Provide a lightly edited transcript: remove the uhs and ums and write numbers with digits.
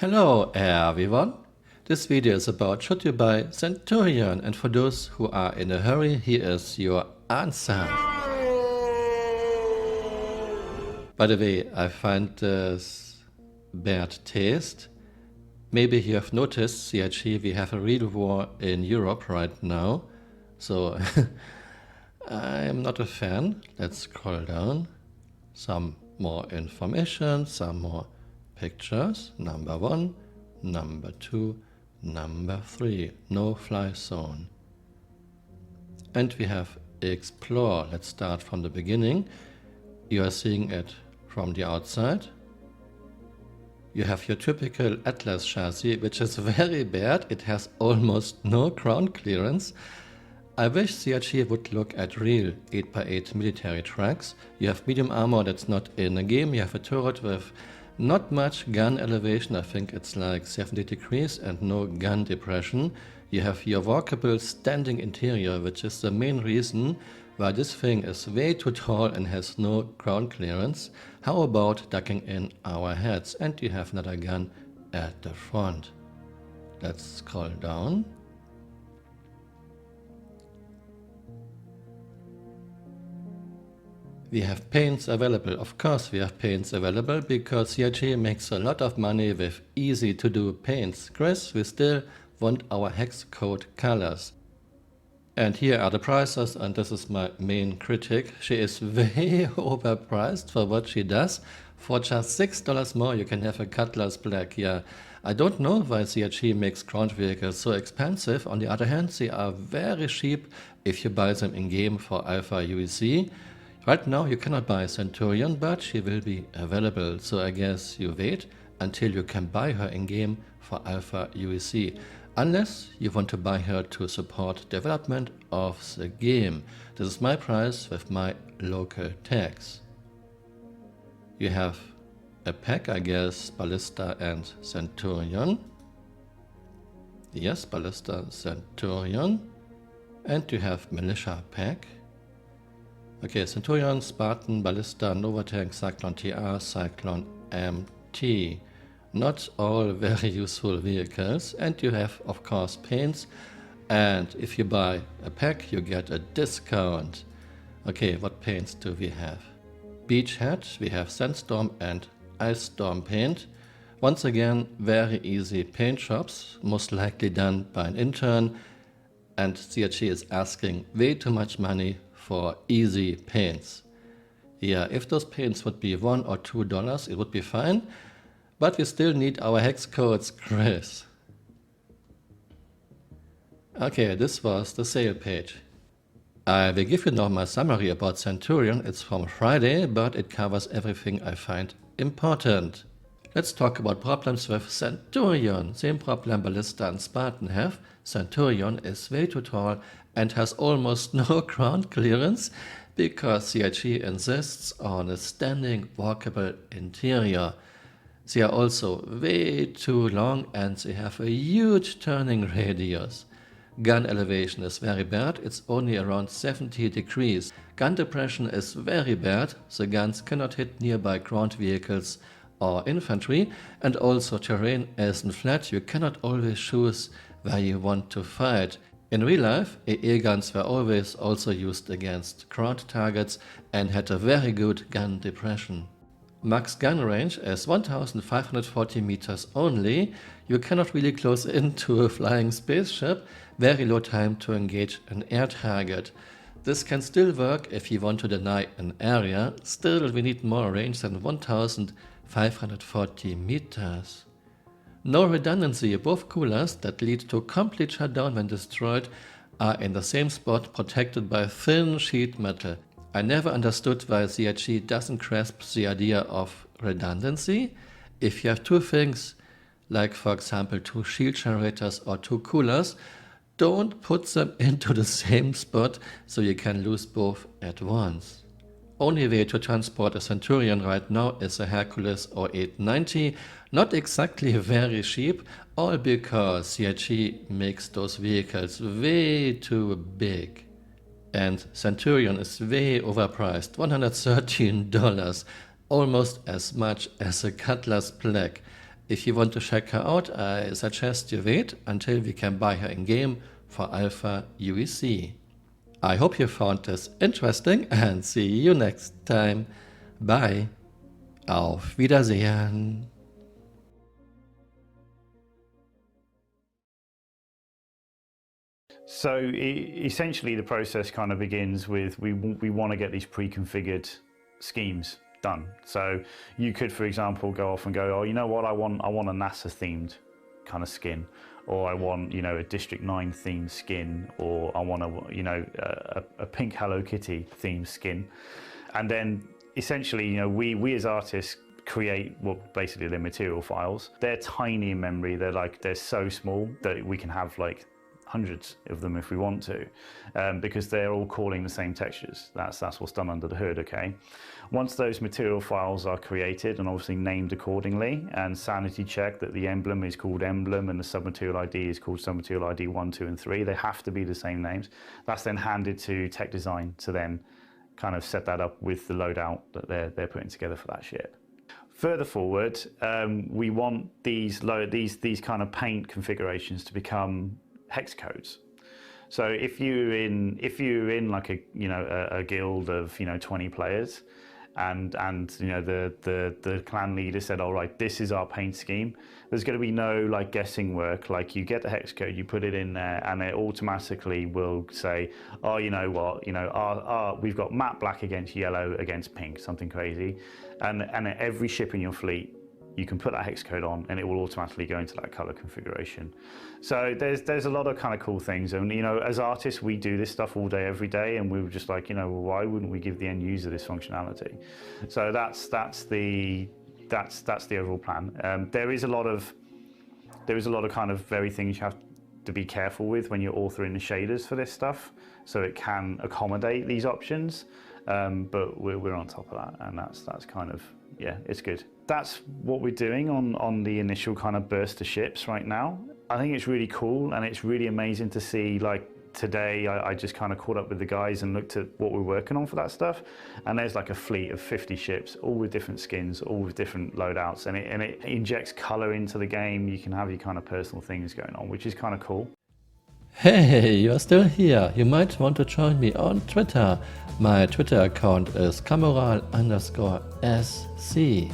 Hello everyone! This video is about should you buy Centurion, and for those who are in a hurry, here is your answer. By the way, I find this bad taste. Maybe you have noticed, CIG, we have a real war in Europe right now, so I'm not a fan. Let's scroll down. Some more information, some more pictures. Number 1, number 2, number 3. No fly zone. And we have explore. Let's start from the beginning. You are seeing it from the outside. You have your typical Atlas chassis, which is very bad. It has almost no ground clearance. I wish CIG would look at real 8x8 military trucks. You have medium armor that's not in a game. You have a turret with not much gun elevation. I think it's like 70 degrees and no gun depression. You have your walkable standing interior, which is the main reason why this thing is way too tall and has no ground clearance. How about ducking in our heads? And you have another gun at the front. Let's scroll down. We have paints available. Of course we have paints available because CIG makes a lot of money with easy to do paints. Chris, we still want our hex code colors. And here are the prices, and this is my main critic. She is way overpriced for what she does. For just $6 more you can have a Cutlass Black. Yeah, I don't know why CIG makes ground vehicles so expensive. On the other hand, they are very cheap if you buy them in game for Alpha UEC. Right now you cannot buy Centurion, but she will be available, so I guess you wait until you can buy her in-game for Alpha UEC. Unless you want to buy her to support development of the game. This is my price with my local tax. You have a pack, I guess, Ballista and Centurion. Yes, Ballista, Centurion. And you have Militia pack. Okay, Centurion, Spartan, Ballista, Nova Tank, Cyclone TR, Cyclone MT. Not all very useful vehicles. And you have, of course, paints. And if you buy a pack, you get a discount. Okay, what paints do we have? Beachhead, we have Sandstorm and Ice Storm paint. Once again, very easy paint shops, most likely done by an intern. And CIG is asking way too much money for easy paints. Yeah, if those paints would be $1 or $2, it would be fine, but we still need our hex codes, Chris. Okay, this was the sale page. I will give you now my summary about Centurion. It's from Friday, but it covers everything I find important. Let's talk about problems with Centurion. Same problem Ballista and Spartan have. Centurion is way too tall and has almost no ground clearance because CIG insists on a standing walkable interior. They are also way too long and they have a huge turning radius. Gun elevation is very bad, it's only around 70 degrees. Gun depression is very bad, the guns cannot hit nearby ground vehicles or infantry, and also terrain isn't flat, you cannot always choose where you want to fight. In real life, AA guns were always also used against ground targets and had a very good gun depression. Max gun range is 1540 meters only. You cannot really close into a flying spaceship. Very low time to engage an air target. This can still work if you want to deny an area. Still, we need more range than 1540 meters. No redundancy. Both coolers that lead to complete shutdown when destroyed are in the same spot, protected by thin sheet metal. I never understood why CIG doesn't grasp the idea of redundancy. If you have two things, like for example 2 shield generators or 2 coolers, don't put them into the same spot so you can lose both at once. Only way to transport a Centurion right now is a Hercules or 890, not exactly very cheap, all because CIG makes those vehicles way too big. And Centurion is way overpriced, $113, almost as much as a Cutlass Black. If you want to check her out, I suggest you wait until we can buy her in-game for Alpha UEC. I hope you found this interesting and see you next time. Bye. Auf Wiedersehen. So essentially the process kind of begins with we want to get these pre-configured schemes done. So you could, for example, go off and go, oh, you know what, I want a NASA themed kind of skin, or I want, you know, a District 9 themed skin, or I want a, you know, a pink Hello Kitty themed skin. And then essentially, you know, we as artists create, well, basically the material files. They're tiny in memory. They're so small that we can have like hundreds of them if we want to, because they're all calling the same textures. That's what's done under the hood, okay? Once those material files are created and obviously named accordingly and sanity checked that the emblem is called emblem and the submaterial ID is called submaterial ID 1, 2, and 3, they have to be the same names. That's then handed to tech design to then kind of set that up with the loadout that they're putting together for that ship. Further forward, we want these kind of paint configurations to become hex codes. So if you're in like a guild of 20 players, and you know the clan leader said, all right, this is our paint scheme, there's going to be no like guessing work. Like, you get the hex code, you put it in there, and it automatically will say, oh, you know what, we've got matte black against yellow against pink, something crazy, and every ship in your fleet, you can put that hex code on and it will automatically go into that color configuration. So there's a lot of kind of cool things, and as artists we do this stuff all day every day, and we were just like, well, why wouldn't we give the end user this functionality? So that's the overall plan. There is a lot of kind of very things you have to be careful with when you're authoring the shaders for this stuff, so it can accommodate these options, but we're on top of that, and that's kind of, yeah, it's good. That's what we're doing on the initial kind of burst of ships right now. I think it's really cool, and it's really amazing to see. Like today, I just kind of caught up with the guys and looked at what we're working on for that stuff, and there's like a fleet of 50 ships, all with different skins, all with different loadouts, and it injects color into the game. You can have your kind of personal things going on, which is kind of cool. Hey, you're still here. You might want to join me on Twitter. My Twitter account is Camural_SC.